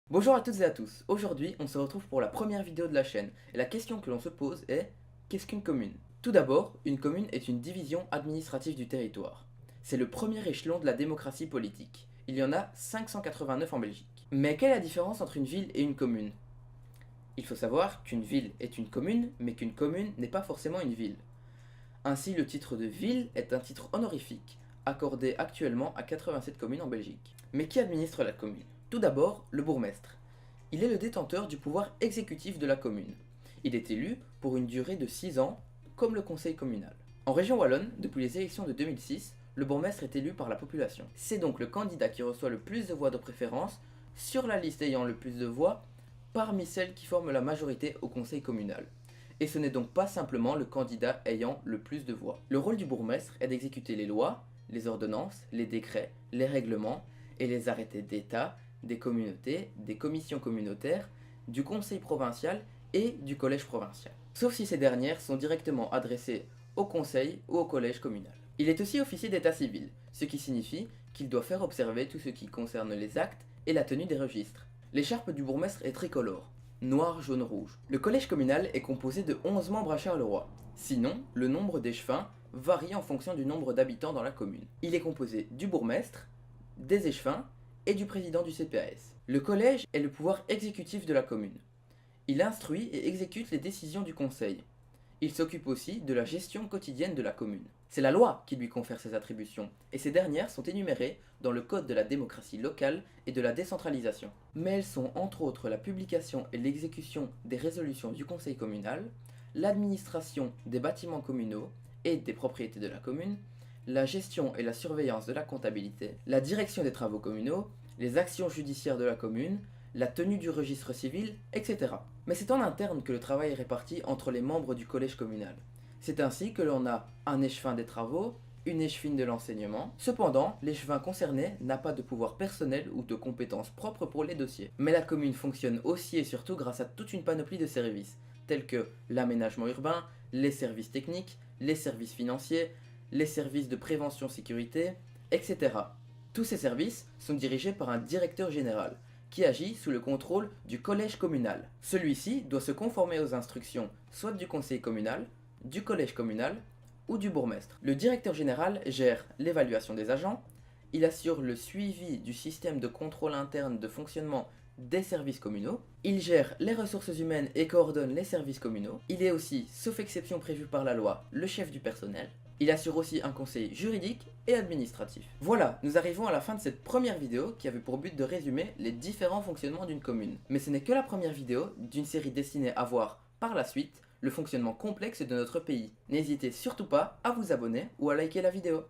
Bonjour à toutes et à tous, aujourd'hui on se retrouve pour la première vidéo de la chaîne et la question que l'on se pose est qu'est-ce qu'une commune? Tout d'abord, une commune est une division administrative du territoire. C'est le premier échelon de la démocratie politique. Il y en a 589 en Belgique. Mais quelle est la différence entre une ville et une commune? Il faut savoir qu'une ville est une commune, mais qu'une commune n'est pas forcément une ville. Ainsi, le titre de ville est un titre honorifique, accordé actuellement à 87 communes en Belgique. Mais qui administre la commune? Tout d'abord, le bourgmestre. Il est le détenteur du pouvoir exécutif de la commune. Il est élu pour une durée de 6 ans, comme le conseil communal. En région wallonne, depuis les élections de 2006, le bourgmestre est élu par la population. C'est donc le candidat qui reçoit le plus de voix de préférence sur la liste ayant le plus de voix parmi celles qui forment la majorité au conseil communal. Et ce n'est donc pas simplement le candidat ayant le plus de voix. Le rôle du bourgmestre est d'exécuter les lois, les ordonnances, les décrets, les règlements et les arrêtés d'État, des communautés, des commissions communautaires, du conseil provincial et du collège provincial. Sauf si ces dernières sont directement adressées au conseil ou au collège communal. Il est aussi officier d'état civil, ce qui signifie qu'il doit faire observer tout ce qui concerne les actes et la tenue des registres. L'écharpe du bourgmestre est tricolore, noir, jaune, rouge. Le collège communal est composé de 11 membres à Charleroi. Sinon, le nombre d'échevins varie en fonction du nombre d'habitants dans la commune. Il est composé du bourgmestre, des échevins et du président du CPAS. Le collège est le pouvoir exécutif de la commune. Il instruit et exécute les décisions du conseil. Il s'occupe aussi de la gestion quotidienne de la commune. C'est la loi qui lui confère ses attributions, et ces dernières sont énumérées dans le Code de la démocratie locale et de la décentralisation. Mais elles sont entre autres la publication et l'exécution des résolutions du conseil communal, l'administration des bâtiments communaux et des propriétés de la commune, la gestion et la surveillance de la comptabilité, la direction des travaux communaux, les actions judiciaires de la commune, la tenue du registre civil, etc. Mais c'est en interne que le travail est réparti entre les membres du collège communal. C'est ainsi que l'on a un échevin des travaux, une échevine de l'enseignement. Cependant, l'échevin concerné n'a pas de pouvoir personnel ou de compétences propres pour les dossiers. Mais la commune fonctionne aussi et surtout grâce à toute une panoplie de services, tels que l'aménagement urbain, les services techniques, les services financiers, les services de prévention sécurité, etc. Tous ces services sont dirigés par un directeur général, qui agit sous le contrôle du collège communal. Celui-ci doit se conformer aux instructions soit du conseil communal, du collège communal ou du bourgmestre. Le directeur général gère l'évaluation des agents, il assure le suivi du système de contrôle interne de fonctionnement des services communaux, il gère les ressources humaines et coordonne les services communaux, il est aussi, sauf exception prévue par la loi, le chef du personnel, il assure aussi un conseil juridique et administratif. Voilà, nous arrivons à la fin de cette première vidéo qui avait pour but de résumer les différents fonctionnements d'une commune. Mais ce n'est que la première vidéo d'une série destinée à voir, par la suite, le fonctionnement complexe de notre pays. N'hésitez surtout pas à vous abonner ou à liker la vidéo.